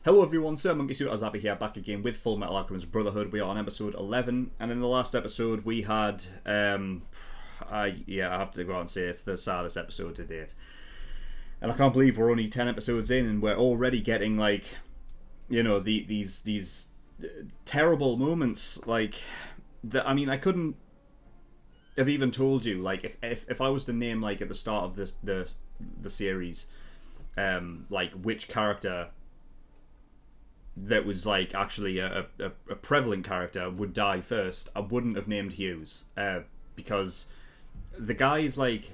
Hello everyone, SirMonkeySuit Azabi here, back again with Fullmetal Alchemist Brotherhood. We are on episode 11, and in the last episode we had, I have to go out and say it's the saddest episode to date. And I can't believe we're only 10 episodes in and we're already getting, like, you know, these terrible moments, like, that. I mean, I couldn't have even told you, like, if I was to name, like, at the start of the series, like, which character that was, like, actually a prevalent character would die first, I wouldn't have named Hughes, because the guy's, like,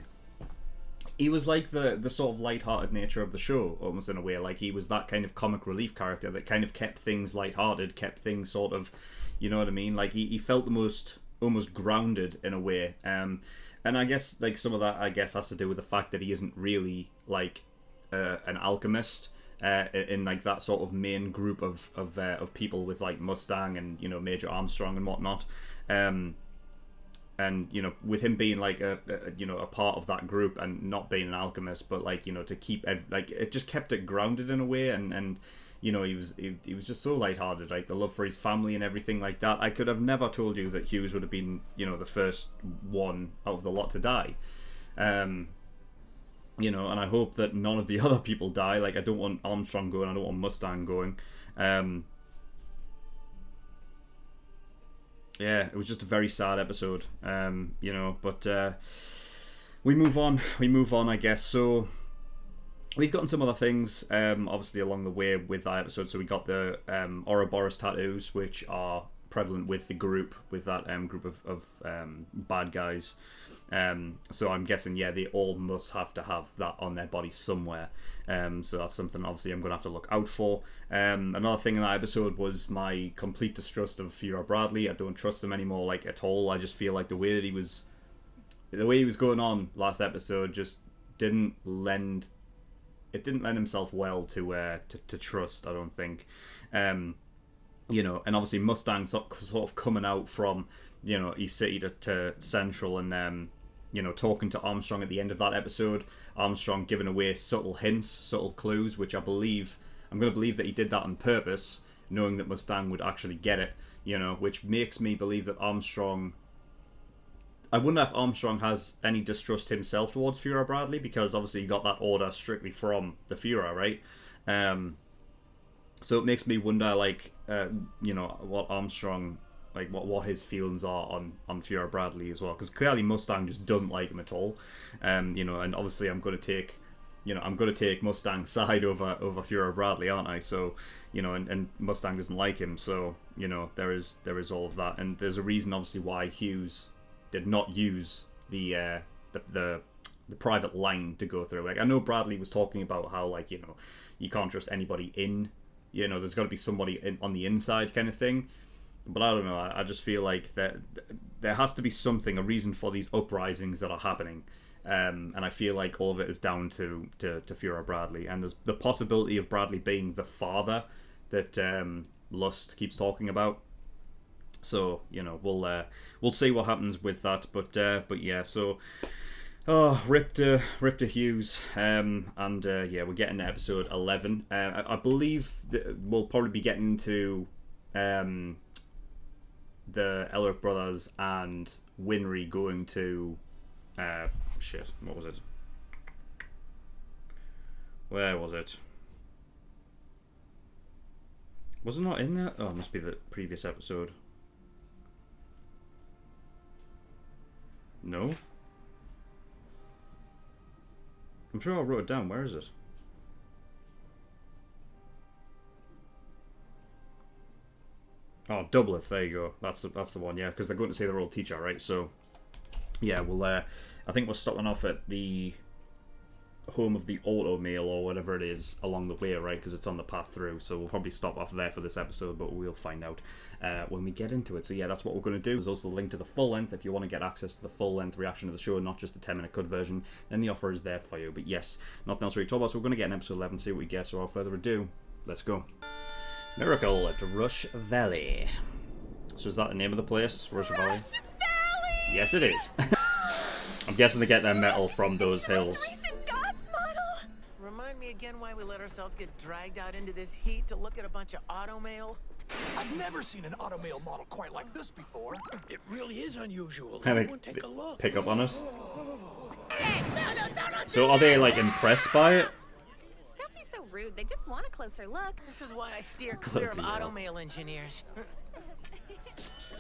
he was like the sort of light-hearted nature of the show, almost in a way. Like, he was that kind of comic relief character that kind of kept things light-hearted, kept things sort of, you know what I mean? Like, he felt the most almost grounded in a way, and I guess, like, some of that, I guess, has to do with the fact that he isn't really, like, an alchemist, in, like, that sort of main group of people with, like, Mustang and, you know, Major Armstrong and whatnot, and, you know, with him being, like, a part of that group and not being an alchemist, but, like, you know, to keep like, it just kept it grounded in a way, and you know, he was just so lighthearted, like the love for his family and everything like that. I could have never told you that Hughes would have been, you know, the first one out of the lot to die. You know, and I hope that none of the other people die. Like, I don't want Armstrong going, I don't want Mustang going. Yeah, it was just a very sad episode, you know, but we move on, I guess. So we've gotten some other things, obviously, along the way with that episode. So we got the Ouroboros tattoos, which are prevalent with the group, with that group of bad guys. So I'm guessing, yeah, they all must have to have that on their body somewhere. So that's something, obviously, I'm going to have to look out for. Another thing in that episode was my complete distrust of Fuhrer Bradley. I don't trust him anymore, like, at all. I just feel like the way he was going on last episode just didn't lend himself well to trust, I don't think. You know, and obviously Mustang sort of coming out from, you know, East City to Central, and you know, talking to Armstrong at the end of that episode. Armstrong giving away subtle hints, subtle clues, which I'm going to believe that he did that on purpose, knowing that Mustang would actually get it, you know, which makes me believe that Armstrong... I wonder if Armstrong has any distrust himself towards Fuhrer Bradley, because obviously he got that order strictly from the Fuhrer, right? So it makes me wonder, like, you know, what Armstrong... like, what his feelings are on Fuhrer Bradley as well, because clearly Mustang just doesn't like him at all, you know, and obviously I'm going to take Mustang's side over Fuhrer Bradley, aren't I? So, you know, and Mustang doesn't like him, so, you know, there is all of that, and there's a reason, obviously, why Hughes did not use the private line to go through. Like, I know Bradley was talking about how, like, you know, you can't trust anybody in, you know, there's got to be somebody on the inside kind of thing. But I don't know, I just feel like that there has to be something, a reason for these uprisings that are happening. And I feel like all of it is down to Fuhrer Bradley. And there's the possibility of Bradley being the father that Lust keeps talking about. So, you know, we'll see what happens with that. But yeah, so... Oh, rip to Hughes, and yeah, we're getting to episode 11. I believe that we'll probably be getting to... the Elric brothers and Winry going to shit, what was it? Where was it? Was it not in there? Oh, it must be the previous episode. No? I'm sure I wrote it down. Where is it? Oh, Doubleth, there you go. That's the one, yeah, because they're going to see their old teacher, right? So, yeah, I think we're stopping off at the home of the Automail or whatever it is along the way, right? Because it's on the path through. So we'll probably stop off there for this episode, but we'll find out when we get into it. So yeah, that's what we're going to do. There's also a link to the full length if you want to get access to the full length reaction to the show, not just the 10-minute cut version. Then the offer is there for you. But yes, nothing else really to talk about. So we're going to get in episode 11, see what we get. So without further ado, let's go. Miracle at Rush Valley. So is that the name of the place? Rush Valley? Yes, it is. I'm guessing they get their metal from those hills. Remind me again why we let ourselves get dragged out into this heat to look at a bunch of automail? I've never seen an automail model quite like this before. It really is unusual. And Everyone take a look. pick up on it. Hey, no, So are they like impressed by it? Don't be so rude. They just want a closer look. This is why I steer clear of Bloody hell. automail engineers.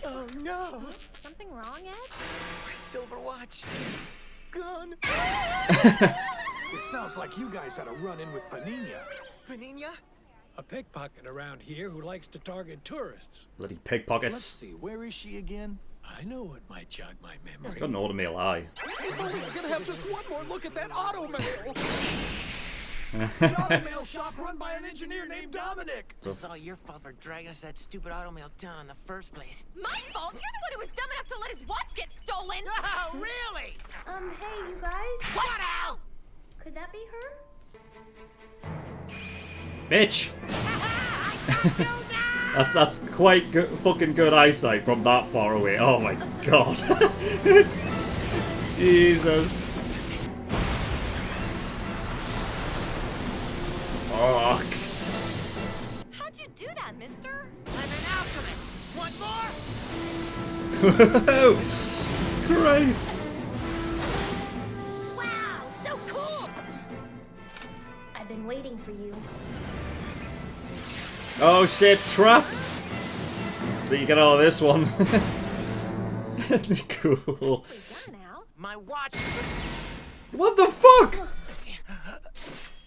Oh no! Something wrong, Ed? My silver watch. Gone. It sounds like you guys had a run-in with Panina. Panina? A pickpocket around here who likes to target tourists. Bloody Let's pickpockets. see, where is she again? I know what might jog my It's memory. got an automail eye. If only we're gonna have just one more look at that automail. The automail shop run by an engineer named Dominic. It's all your fault for dragging us that stupid automail down in the first place. My fault? You're the one who was dumb enough to let his watch get stolen! Oh, really? Hey, you guys? What the hell? Could that be her? Bitch! That's quite good, fucking good eyesight from that far away. Oh my god. Jesus. Fuck. How'd you do that, mister? I'm an alchemist. Want more? Christ. Wow, so cool! I've been waiting for you. Oh shit, trapped. So you get all this one. Cool. Nicely done, Al. My watch. What the fuck?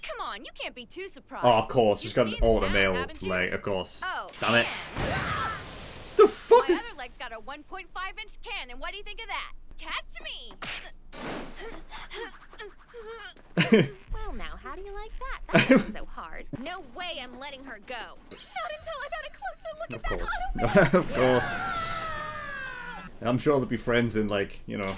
Come on, you can't be too surprised. Oh, of course, You've it's got an seen the town, automail haven't you? leg, of course. Oh, Damn it. man. The fuck My is... other leg's got a 1.5-inch cannon. What do you think of that? Catch me! Well, now, how do you like that? That wasn't so hard. No way I'm letting her go. Not until I've had a closer look Of at that course. automail. Of course. I'm sure they'll be friends in, like, you know,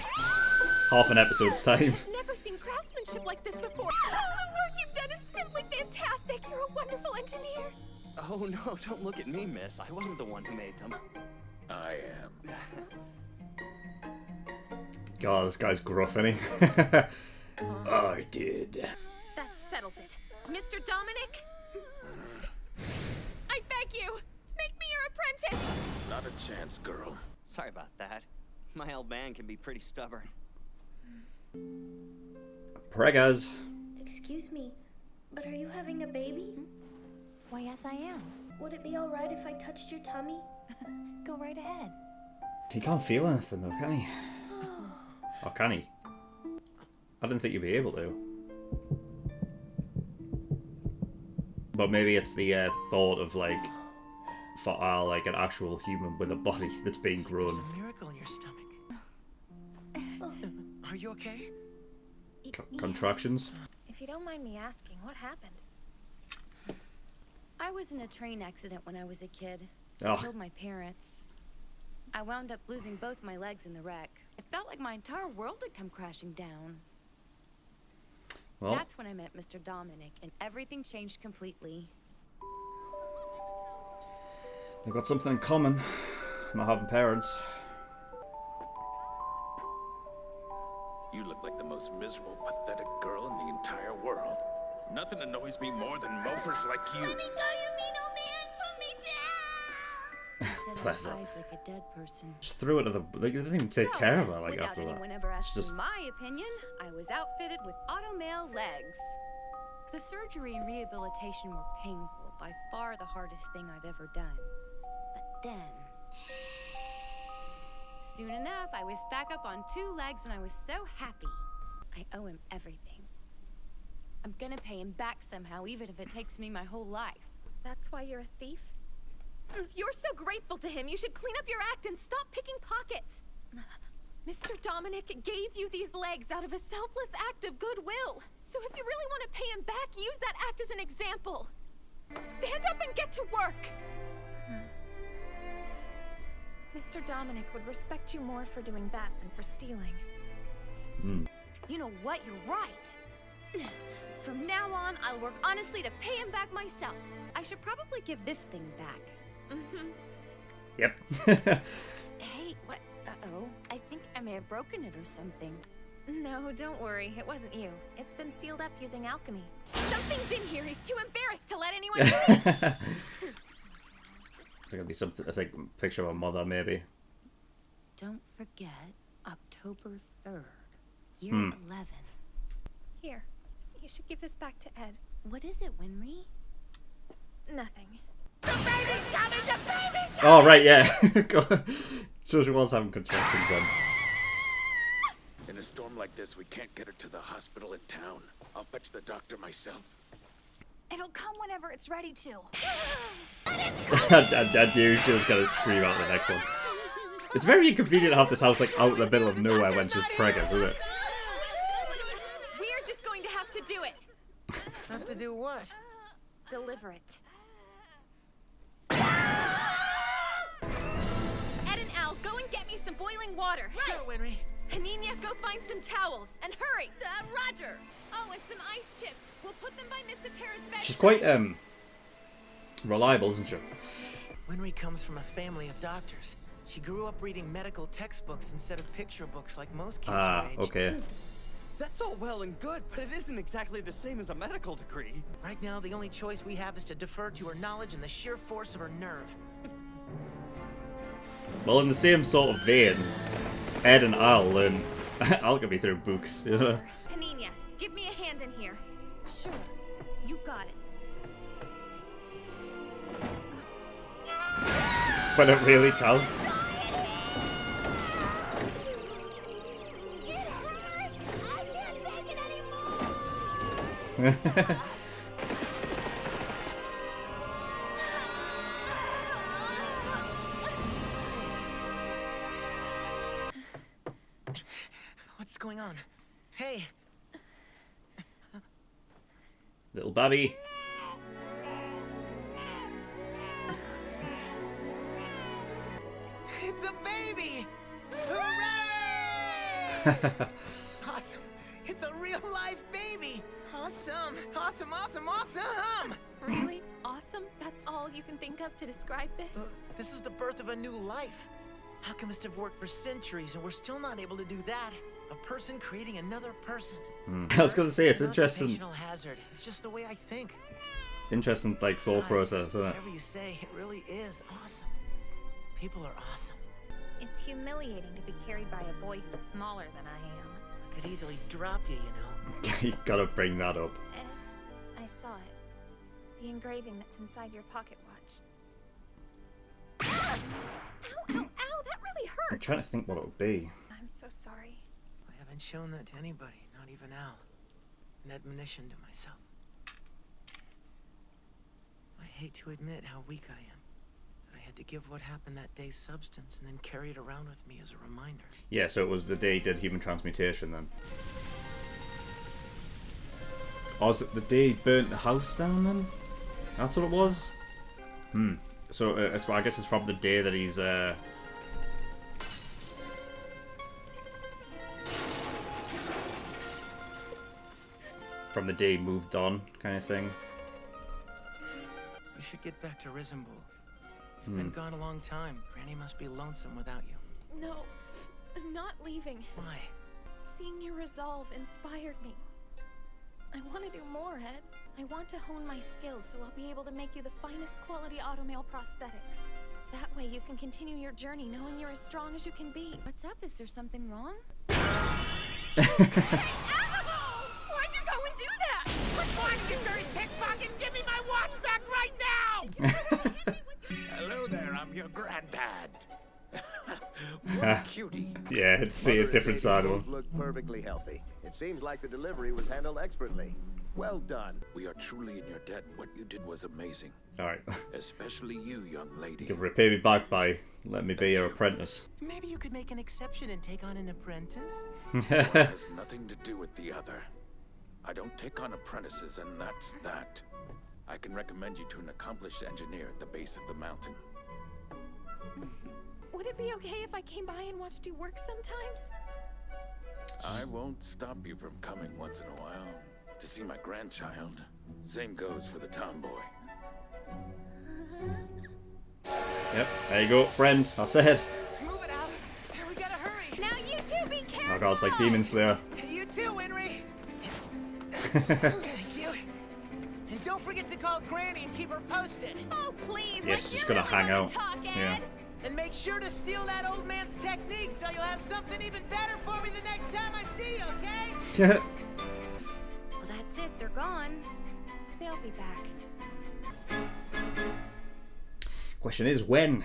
half an episode's time. I've never seen craftsmanship like this before. The work you've done is simply fantastic. You're a wonderful engineer. Oh no, don't look at me, miss. I wasn't the one who made them. I am. God, this guy's gruff, isn't he? I did. That settles it. Mr. Dominic? I beg you, make me your apprentice. Not a chance, girl. Sorry about that. My old man can be pretty stubborn. Preggers. Excuse me, but are you having a baby? Why, yes, I am. Would it be alright if I touched your tummy? Go right ahead. He can't feel anything, though, can he? Or can he? I didn't think you'd be able to. But maybe it's the thought of, like, for Al, like, an actual human with a body that's being grown. There's a miracle in your stomach. Are you okay? Contractions? If you don't mind me asking, what happened? I was in a train accident when I was a kid. I Oh. killed my parents. I wound up losing both my legs in the wreck. It felt like my entire world had come crashing down. Well, That's when I met Mr. Dominic, and everything changed completely. they've got something in common. Not having parents. You look like the most miserable, pathetic girl in the entire world. Nothing annoys me more than mopers like you. Let me go, you mean old man! Put me down! Instead Bless of her. eyes like a dead person. Just threw it to the... They didn't even take So, care of her, like, without after anyone that. ever asking just- my opinion, I was outfitted with automail legs. The surgery and rehabilitation were painful, by far the hardest thing I've ever done. But then... soon enough, I was back up on 2 legs and I was so happy. I owe him everything. I'm gonna pay him back somehow, even if it takes me my whole life. That's why you're a thief? If you're so grateful to him, you should clean up your act and stop picking pockets. Mr. Dominic gave you these legs out of a selfless act of goodwill. So if you really want to pay him back, use that act as an example. Stand up and get to work. Mr. Dominic would respect you more for doing that than for stealing. You know what? You're right. From now on, I'll work honestly to pay him back myself. I should probably give this thing back. Yep. Hey, what? Uh-oh. I think I may have broken it or something. No, don't worry. It wasn't you. It's been sealed up using alchemy. Something's in here. He's too embarrassed to let anyone see. It's gonna be something. It's like a picture of a mother, maybe. Don't forget October 3rd, year 11. Here, you should give this back to Ed. What is it, Winry? Nothing. The baby's coming! The baby's coming! Oh right, yeah. So she was having contractions then. In a storm like this, we can't get her to the hospital in town. I'll fetch the doctor myself. It'll come whenever it's ready to. I knew she was gonna scream out the next one. It's very inconvenient to have this house like out in the middle of nowhere when she's pregnant, isn't it? We're just going to have to do it. Have to do what? Deliver it. Ed and Al, go and get me some boiling water. Sure, Winry. Panina, go find some towels and hurry. Roger. Oh, and some ice chips. We'll put them by Miss Satara's bed. She's quite reliable, isn't she? Winry comes from a family of doctors. She grew up reading medical textbooks instead of picture books like most kids her age. Okay. That's all well and good, but it isn't exactly the same as a medical degree. Right now, the only choice we have is to defer to her knowledge and the sheer force of her nerve. Well, in the same sort of vein, Ed and Al learn alchemy through books. You know? Panina, give me a hand in here. Sure, you got it. When it really counts. What's going on? Hey! Little babby. It's a baby! Hooray! Awesome! It's a real-life baby! Awesome! Awesome, awesome, awesome! Really? Awesome? That's all you can think of to describe this? This is the birth of a new life. Alchemists have worked for centuries, and we're still not able to do that. A person creating another person. I was gonna say, it's An interesting. occupational hazard. It's just the way I think. Interesting, like, thought Besides, process, isn't it? Whatever you say, it really is awesome. People are awesome. It's humiliating to be carried by a boy who's smaller than I am. Could easily drop you, you know. You gotta bring that up. Ed, I saw it. The engraving that's inside your pocket watch. Ow, ow, ow, that really hurt! I'm trying to think what it would be. I'm so sorry. I haven't shown that to anybody, not even Al. An admonition to myself. I hate to admit how weak I am. That I had to give what happened that day substance and then carry it around with me as a reminder. Yeah, so it was the day he did human transmutation then. Oh, was it the day he burnt the house down then? That's what it was? So I guess it's from the day that he's from the day he moved on, kind of thing. You should get back to Risenbull. You've been gone a long time. Granny must be lonesome without you. No, I'm not leaving. Why? Seeing your resolve inspired me. I want to do more, Ed. I want to hone my skills so I'll be able to make you the finest quality automail prosthetics. That way you can continue your journey knowing you're as strong as you can be. What's up? Is there something wrong? Hey, Abigail! Why'd you go and do that? Quit lying, you dirty pickpocket! Give me my watch back right now! Hello there, I'm your granddad. What a cutie. Yeah, it's see a different side of him. Look perfectly healthy. It seems like the delivery was handled expertly. Well done. We are truly in your debt. What you did was amazing. Alright. Especially you, young lady. You can repay me back by letting me be your apprentice. Maybe you could make an exception and take on an apprentice? One has nothing to do with the other. I don't take on apprentices, and that's that. I can recommend you to an accomplished engineer at the base of the mountain. Would it be okay if I came by and watched you work sometimes? I won't stop you from coming once in a while to see my grandchild. Same goes for the tomboy. Yep, there you go, friend. I said. Move it out! We gotta hurry! Now you two be careful! Oh god, it's like Demon Slayer. Hey, Thank you. And don't forget to call Granny and keep her posted. Oh, please. Yeah, like, she's you just gonna really hang wanna out. Talk, Ed. Yeah. And make sure to steal that old man's technique so you'll have something even better for me the next time I see you, okay? Well, that's it. They're gone. They'll be back. Question is when?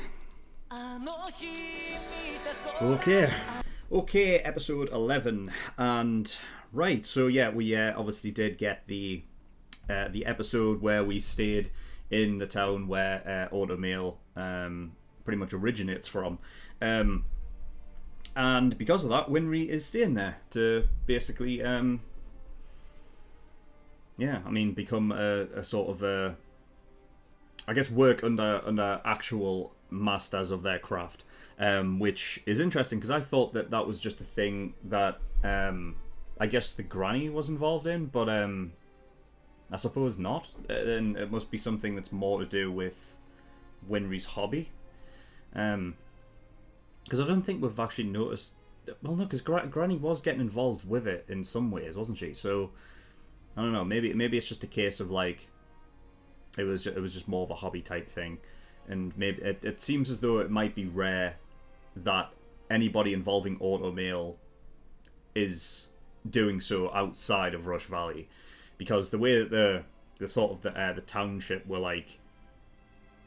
Okay, episode 11, and right, so yeah, we obviously did get the episode where we stayed in the town where Automail pretty much originates from, and because of that, Winry is staying there to basically, become a sort of a, I guess, work under actual masters of their craft, which is interesting because I thought that was just a thing that I guess the granny was involved in, but I suppose not, and it must be something that's more to do with Winry's hobby, because I don't think we've actually noticed. Well, no, because Granny was getting involved with it in some ways, wasn't she? So I don't know. Maybe it's just a case of like it was just more of a hobby type thing, and maybe it seems as though it might be rare that anybody involving Automail is doing so outside of Rush Valley, because the way that the sort of the township were like,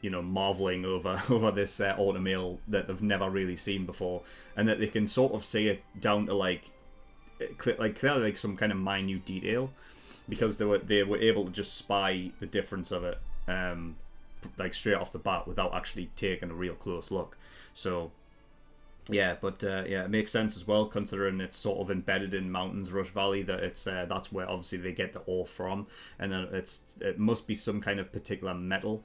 you know, marveling over this Automail that they've never really seen before, and that they can sort of see it down to like clearly like some kind of minute detail, because they were able to just spy the difference of it like straight off the bat without actually taking a real close look. So yeah, but yeah, it makes sense as well, considering it's sort of embedded in Mountains Rush Valley, that it's that's where obviously they get the ore from, and then it must be some kind of particular metal.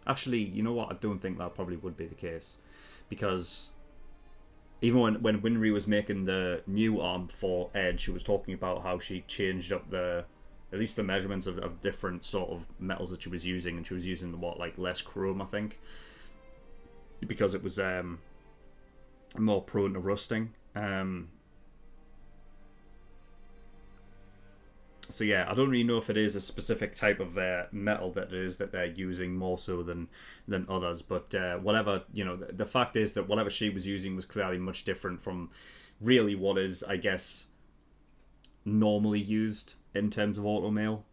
Actually, you know what? I don't think that probably would be the case, because even when Winry was making the new arm for Ed, she was talking about how she changed up at least the measurements of different sort of metals that she was using, and she was using less chrome, I think, because it was more prone to rusting. So yeah, I don't really know if it is a specific type of metal that it is that they're using more so than others, but whatever, you know, the fact is that whatever she was using was clearly much different from really what is, I guess, normally used in terms of Automail.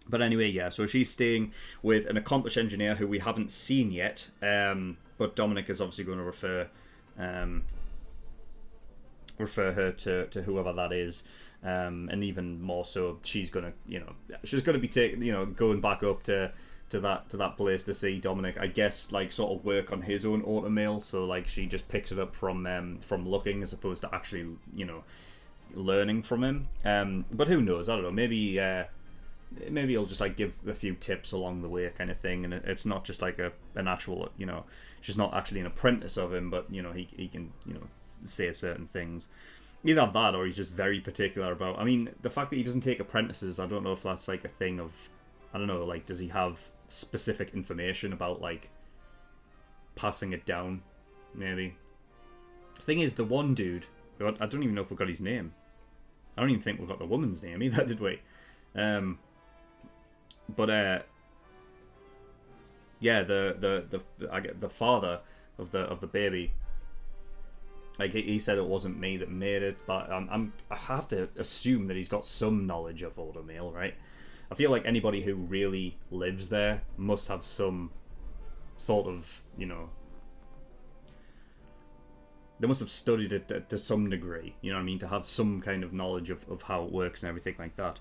But anyway, yeah, so she's staying with an accomplished engineer who we haven't seen yet, but Dominic is obviously going to refer her to whoever that is. And even more so, she's gonna be going back up to that place to see Dominic, I guess, like sort of work on his own Automail. So like she just picks it up from looking as opposed to actually, you know, learning from him. But who knows? I don't know. Maybe he'll just like give a few tips along the way, kind of thing. And it's not just like an actual, you know, she's not actually an apprentice of him, but you know he can, you know, say certain things. Either that, or he's just very particular about... I mean, the fact that he doesn't take apprentices, I don't know if that's like a thing of... I don't know, like, does he have specific information about, like, passing it down, maybe? The thing is, the one dude... I don't even know if we got his name. I don't even think we got the woman's name either, did we? Yeah, the father of the baby... Like, he said it wasn't me that made it, but I have to assume that he's got some knowledge of Automail, right? I feel like anybody who really lives there must have some sort of, you know... They must have studied it to some degree, you know what I mean? To have some kind of knowledge of how it works and everything like that.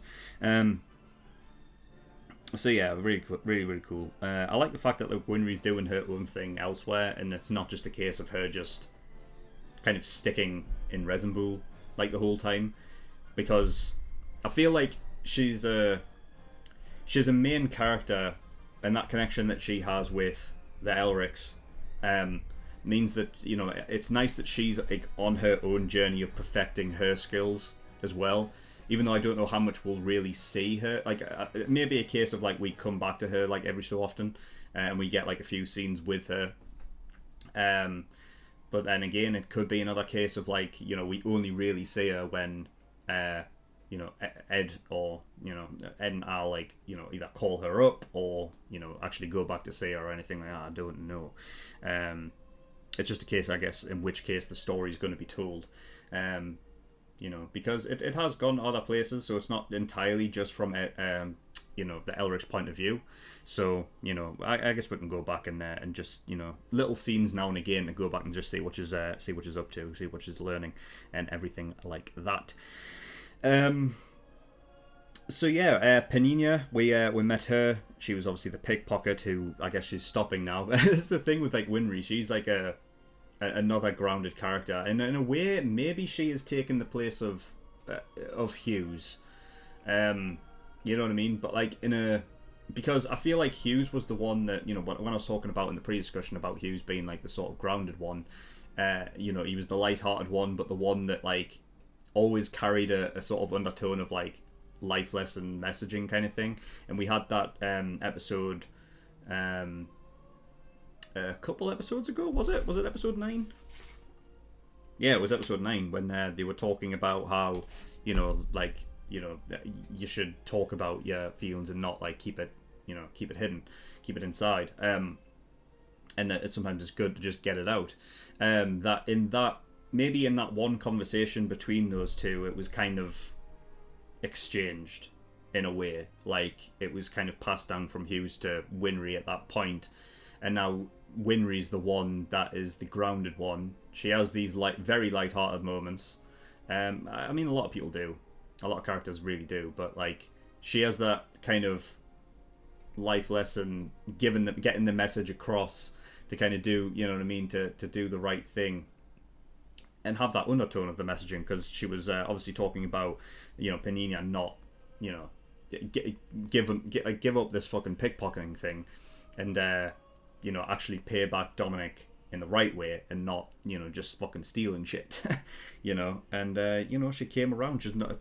So yeah, really, really cool. I like the fact that like, Winry's doing her own thing elsewhere, and it's not just a case of her just... kind of sticking in Resin Bowl like the whole time, because I feel like she's a main character, and that connection that she has with the Elrics means that, you know, it's nice that she's like on her own journey of perfecting her skills as well, even though I don't know how much we'll really see her. Like it may be a case of like we come back to her like every so often and we get like a few scenes with her, But then again, it could be another case of like, you know, we only really see her when, you know, Ed or, you know, Ed and Al, like, you know, either call her up or, you know, actually go back to see her or anything like that. I don't know. It's just a case, I guess, in which case the story's going to be told. You know, because it has gone other places, so it's not entirely just from you know, the Elric point of view. So, you know, I guess we can go back and just, you know, little scenes now and again, and go back and just see what she's up to, see what she's learning, and everything like that. So yeah, Panina, we met her. She was obviously the pickpocket who, I guess, she's stopping now. That's the thing with like Winry. She's like another grounded character, and in a way, maybe she has taken the place of Hughes. You know what I mean? But like because I feel like Hughes was the one that, you know, when I was talking about in the pre-discussion about Hughes being like the sort of grounded one, you know, he was the light-hearted one, but the one that like always carried a sort of undertone of like life lesson messaging kind of thing. And we had that episode a couple episodes ago, was it episode 9? Yeah, it was episode 9 when they were talking about how, you know, like, you know, you should talk about your feelings and not like keep it hidden, keep it inside, and that sometimes it's good to just get it out. Maybe in that one conversation between those two, it was kind of exchanged in a way, like it was kind of passed down from Hughes to Winry at that point, and now Winry's the one that is the grounded one. She has these very light-hearted moments. I mean, a lot of people do. A lot of characters really do, but like she has that kind of life lesson, getting the message across to kind of do, you know what I mean, to do the right thing, and have that undertone of the messaging, because she was obviously talking about, you know, Panina not, you know, give up this fucking pickpocketing thing, and you know, actually pay back Dominic in the right way and not, you know, just fucking stealing shit. You know, and you know, she came around. She's not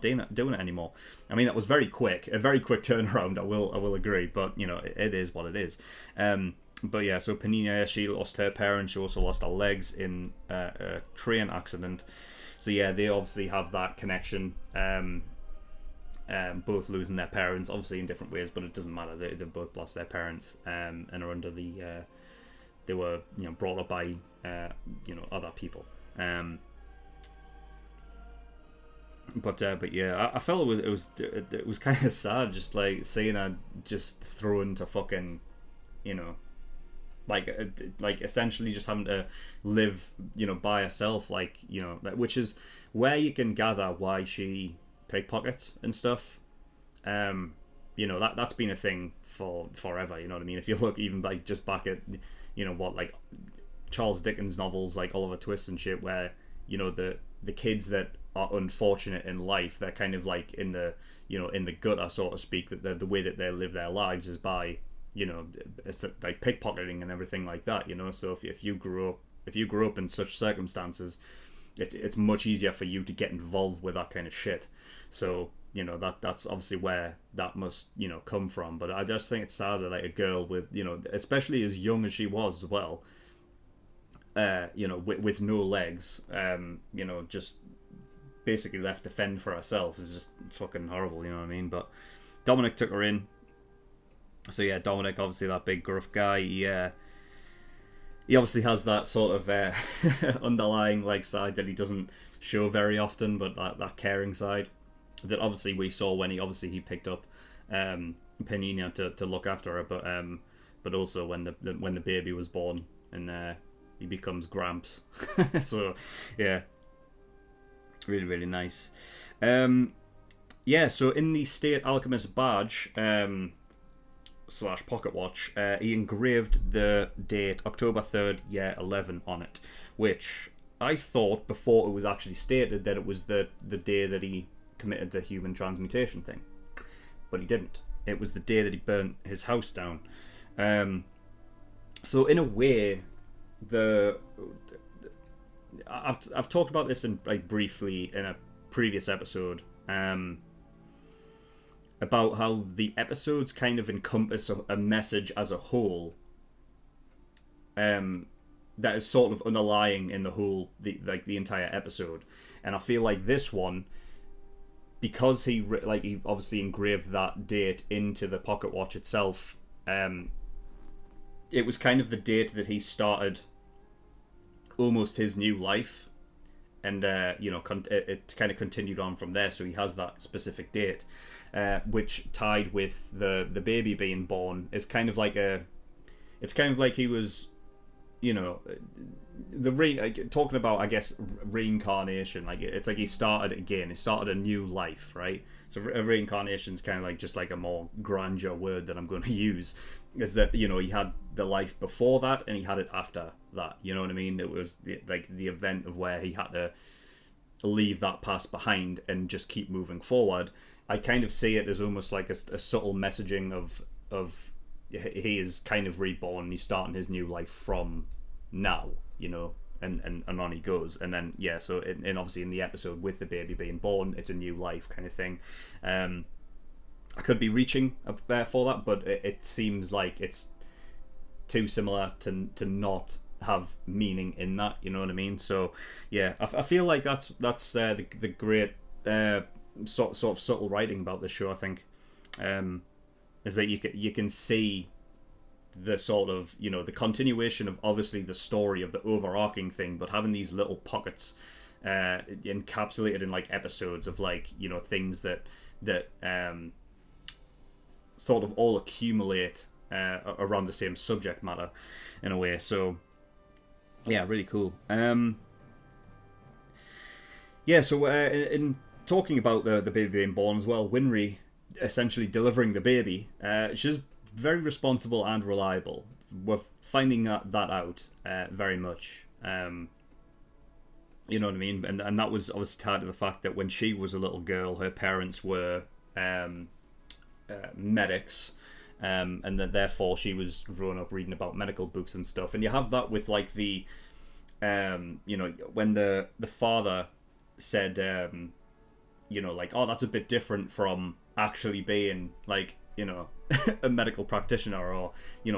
doing it anymore. I mean, that was a very quick turnaround. I will agree, but you know, it is what it is. But yeah, so Panina, she lost her parents. She also lost her legs in a train accident. So yeah, they obviously have that connection. Both losing their parents, obviously in different ways, but it doesn't matter. They both lost their parents, and are under the. They were, you know, brought up by you know, other people. But yeah, I felt it was kind of sad, just like seeing her just thrown to fucking, you know, like essentially just having to live, you know, by herself, like, you know, which is where you can gather why she pickpockets and stuff. You know, that's been a thing for forever. You know what I mean? If you look even like just back at, you know, what, like Charles Dickens novels like Oliver Twist and shit, where, you know, the kids that are unfortunate in life, they're kind of like in the, you know, in the gutter, so to speak, that the way that they live their lives is by, you know, it's like pickpocketing and everything like that, you know. So if you grew up in such circumstances, it's much easier for you to get involved with that kind of shit. So, you know, that's obviously where that must, you know, come from. But I just think it's sad that like a girl with, you know, especially as young as she was as well, you know, with no legs, you know, just basically left to fend for herself is just fucking horrible, you know what I mean? But Dominic took her in. So yeah, Dominic, obviously that big gruff guy, he obviously has that sort of underlying like side that he doesn't show very often, but that caring side that obviously we saw when he picked up Panina to look after her, but also when the baby was born, and he becomes Gramps. So yeah, really, really nice. Yeah, so in the State Alchemist badge / pocket watch, he engraved the date October 3rd, year 11 on it, which I thought before it was actually stated that it was the day that he committed the human transmutation thing, but he didn't. It was the day that he burnt his house down. So in a way, I've talked about this in like briefly in a previous episode, about how the episodes kind of encompass a message as a whole, that is sort of underlying in the whole the entire episode. And I feel like this one, because he obviously engraved that date into the pocket watch itself, it was kind of the date that he started almost his new life, and it kind of continued on from there. So he has that specific date, which tied with the baby being born is kind of like it's kind of like he was, talking about, I guess, reincarnation. Like, it's like he started again. He started a new life, right? So reincarnation is kind of like just like a more grandeur word that I'm going to use. Is that, he had the life before that and he had it after that. You know what I mean? It was the event of where he had to leave that past behind and just keep moving forward. I kind of see it as almost like a subtle messaging of he is kind of reborn. He's starting his new life from now, and on he goes. And then so and obviously in the episode with the baby being born, it's a new life kind of thing. I could be reaching for that, but it seems like it's too similar to not have meaning in that. You know what I mean? So yeah, I feel like that's the great sort of subtle writing about this show. I think is that you can see the sort of the continuation of obviously the story of the overarching thing, but having these little pockets encapsulated in like episodes of like things that sort of all accumulate around the same subject matter in a way. So yeah, really cool. So in talking about the baby being born as well, Winry essentially delivering the baby, she's very responsible and reliable. We're finding that out very much. You know what I mean? And that was obviously tied to the fact that when she was a little girl, her parents were medics, and that therefore she was growing up reading about medical books and stuff. And you have that with like the when the father said like, oh, that's a bit different from actually being like a medical practitioner, or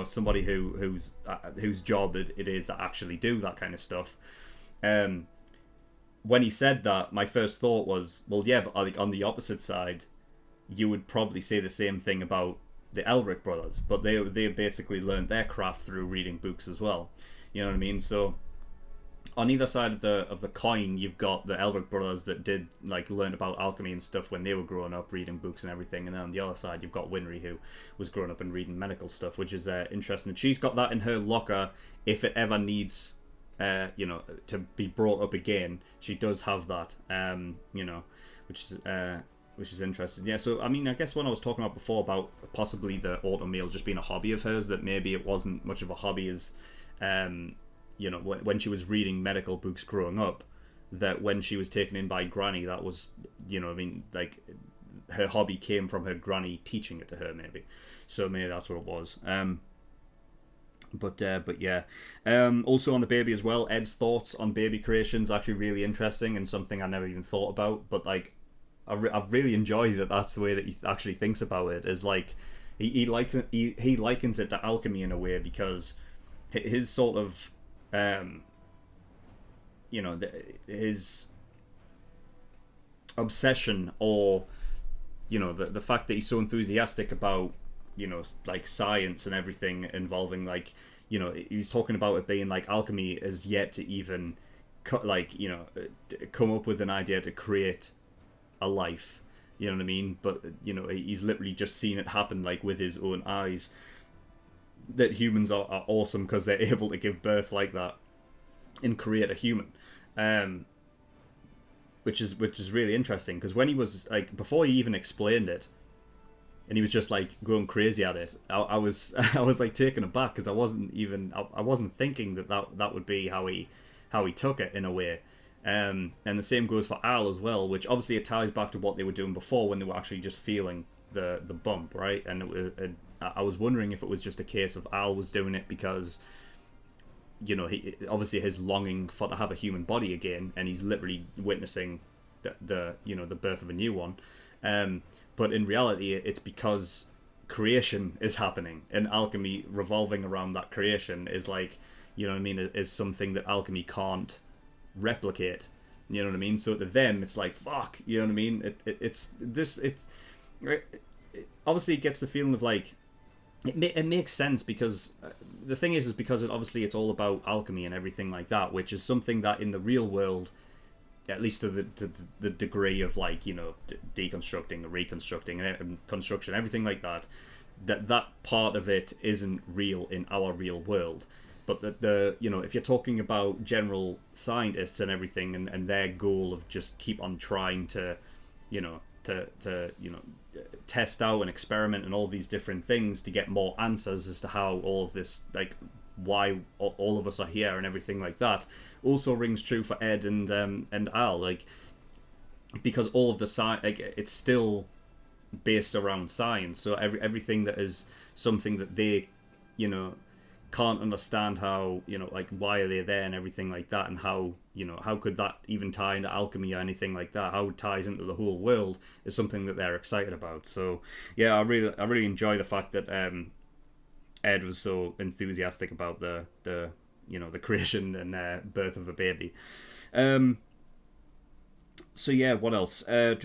somebody whose job it is to actually do that kind of stuff. When he said that, my first thought was, well, yeah, but like on the opposite side, you would probably say the same thing about the Elric brothers, but they basically learned their craft through reading books as well. You know what I mean? So on either side of the coin, you've got the Elric brothers that did like learn about alchemy and stuff when they were growing up, reading books and everything, and then on the other side you've got Winry, who was growing up and reading medical stuff, which is interesting. She's got that in her locker if it ever needs to be brought up again. She does have that, which is interesting. Yeah, so I mean, I guess when I was talking about before about possibly the automail just being a hobby of hers, that maybe it wasn't much of a hobby as when she was reading medical books growing up, that when she was taken in by Granny, that was, like her hobby came from her Granny teaching it to her, maybe. So maybe that's what it was. But yeah. Also on the baby as well, Ed's thoughts on baby creation's actually really interesting and something I never even thought about. But like, I really enjoy that that's the way that he actually thinks about it. Is like he likens it to alchemy in a way, because his sort of his obsession, or the fact that he's so enthusiastic about like science and everything involving like he's talking about it being like alchemy is yet to even come up with an idea to create a life, you know what I mean? But he's literally just seen it happen like with his own eyes, that humans are awesome because they're able to give birth like that and create a human, which is really interesting, because when he was like, before he even explained it and he was just like going crazy at it, I was like taken aback, because I wasn't thinking that would be how he took it in a way. And the same goes for Al as well, which obviously it ties back to what they were doing before when they were actually just feeling the bump, right? And I was wondering if it was just a case of Al was doing it because he obviously his longing for to have a human body again, and he's literally witnessing the birth of a new one. But in reality, it's because creation is happening, and alchemy revolving around that creation is like, you know what I mean, is something that alchemy can't replicate. You know what I mean? So to them, it's like, fuck, you know what I mean? It obviously it gets the feeling of like, it makes sense because the thing is because it's all about alchemy and everything like that, which is something that in the real world, at least to the degree of like, you know, deconstructing, reconstructing, and construction, everything like that, that part of it isn't real in our real world. But the you know, if you're talking about general scientists and everything, and their goal of just keep on trying to, you know, to you know, test out and experiment and all these different things to get more answers as to how all of this, like, why all of us are here and everything like that, also rings true for Ed and Al, like, because all of the science, like, it's still based around science. So everything that is something that they, you know, can't understand, how, you know, like, why are they there and everything like that, and how, you know, how could that even tie into alchemy or anything like that, how it ties into the whole world, is something that they're excited about. So yeah, I really enjoy the fact that Ed was so enthusiastic about the you know, the creation and birth of a baby. So yeah, what else? I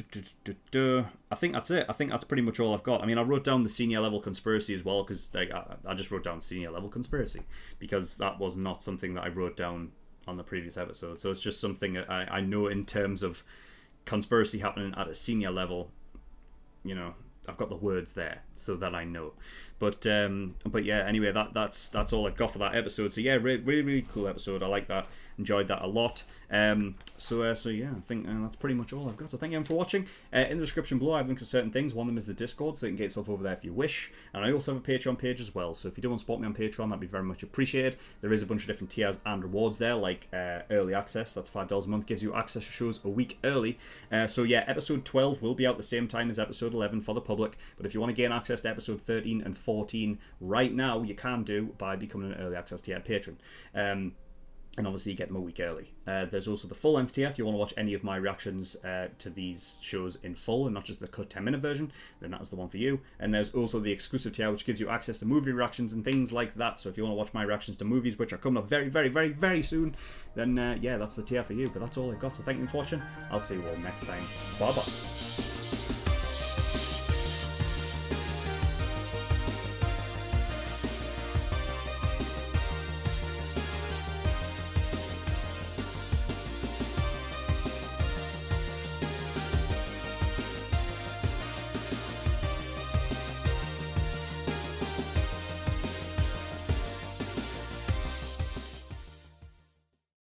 think that's it. I think that's pretty much all I've got. I mean, I wrote down the senior level conspiracy as well, because like, I just wrote down senior level conspiracy because that was not something that I wrote down on the previous episode. So it's just something that I know in terms of conspiracy happening at a senior level. You know, I've got the words there so that I know. But yeah, anyway, that's all I've got for that episode. So yeah, really cool episode. I like that. Enjoyed that a lot. So yeah, I think that's pretty much all I've got. So thank you everyone for watching. In the description below, I have links to certain things. One of them is the Discord, so you can get yourself over there if you wish. And I also have a Patreon page as well. So if you do want to support me on Patreon, that'd be very much appreciated. There is a bunch of different tiers and rewards there, like early access. That's $5 a month, gives you access to shows a week early. So yeah, episode 12 will be out the same time as episode 11 for the public. But if you want to gain access to episode 13 and 14 right now, you can do by becoming an early access tier patron. And obviously you get them a week early. There's also the full length tier if you want to watch any of my reactions to these shows in full and not just the cut 10-minute version, then that is the one for you. And there's also the exclusive tier, which gives you access to movie reactions and things like that. So if you want to watch my reactions to movies, which are coming up very soon, then yeah, that's the tier for you. But that's all I've got. So thank you for watching. I'll see you all next time. Bye bye.